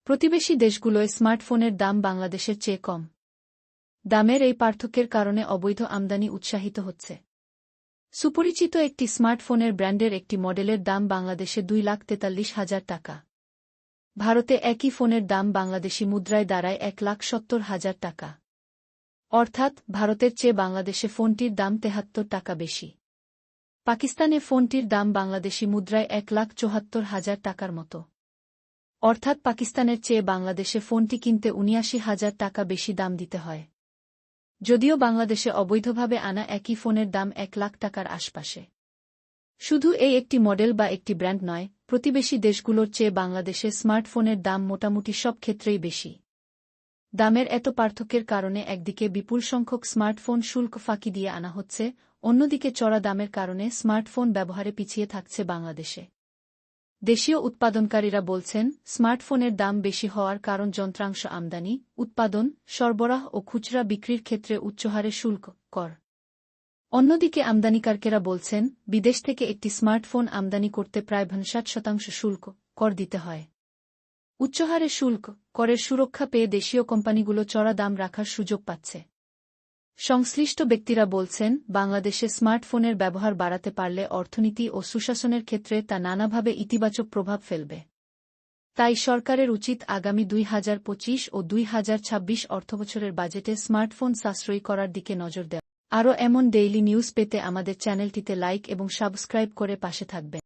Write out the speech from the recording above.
প্রতিবেশী দেশগুলোয় স্মার্টফোনের দাম বাংলাদেশের চেয়ে কম। দামের এই পার্থক্যের কারণে অবৈধ আমদানি উৎসাহিত হচ্ছে। সুপরিচিত একটি স্মার্টফোনের ব্র্যান্ডের একটি মডেলের দাম বাংলাদেশে 2,43,000 টাকা। ভারতে একই ফোনের দাম বাংলাদেশি মুদ্রায় দাঁড়ায় 1,70,000 টাকা। অর্থাৎ ভারতের চেয়ে বাংলাদেশে ফোনটির দাম 73 টাকা বেশি। পাকিস্তানে ফোনটির দাম বাংলাদেশি মুদ্রায় 1,74,000 টাকার মতো। অর্থাৎ পাকিস্তানের চেয়ে বাংলাদেশে ফোনটি কিনতে 79,000 টাকা বেশি দাম দিতে হয়। যদিও বাংলাদেশে অবৈধভাবে আনা একই ফোনের দাম 1 লাখ টাকার আশপাশে। শুধু এই একটি মডেল বা একটি ব্র্যান্ড নয়, প্রতিবেশী দেশগুলোর চেয়ে বাংলাদেশে স্মার্টফোনের দাম মোটামুটি সব ক্ষেত্রেই বেশি। দামের এত পার্থক্যের কারণে একদিকে বিপুল সংখ্যক স্মার্টফোন শুল্ক ফাঁকি দিয়ে আনা হচ্ছে, অন্যদিকে চড়া দামের কারণে স্মার্টফোন ব্যবহারে পিছিয়ে থাকছে বাংলাদেশে। দেশীয় উৎপাদনকারীরা বলছেন, স্মার্টফোনের দাম বেশি হওয়ার কারণ যন্ত্রাংশ আমদানি, উৎপাদন, সরবরাহ ও খুচরা বিক্রির ক্ষেত্রে উচ্চহারে শুল্ক, কর। অন্যদিকে আমদানিকারকেরা বলছেন, বিদেশ থেকে একটি স্মার্টফোন আমদানি করতে প্রায় 60% শুল্ক, কর দিতে হয়। উচ্চহারে শুল্ক, করের সুরক্ষা পেয়ে দেশীয় কোম্পানিগুলো চড়া দাম রাখার সুযোগ পাচ্ছে। সংশ্লিষ্ট ব্যক্তিরা বলছেন, বাংলাদেশে স্মার্টফোনের ব্যবহার বাড়াতে পারলে অর্থনীতি ও সুশাসনের ক্ষেত্রে তা নানাভাবে ইতিবাচক প্রভাব ফেলবে। তাই সরকারের উচিত আগামী 2025 ও 2026 অর্থবছরের বাজেটে স্মার্টফোন সাশ্রয়ী করার দিকে নজর দেওয়া। আরও এমন ডেইলি নিউজ পেতে আমাদের চ্যানেলটিতে লাইক এবং সাবস্ক্রাইব করে পাশে থাকবেন।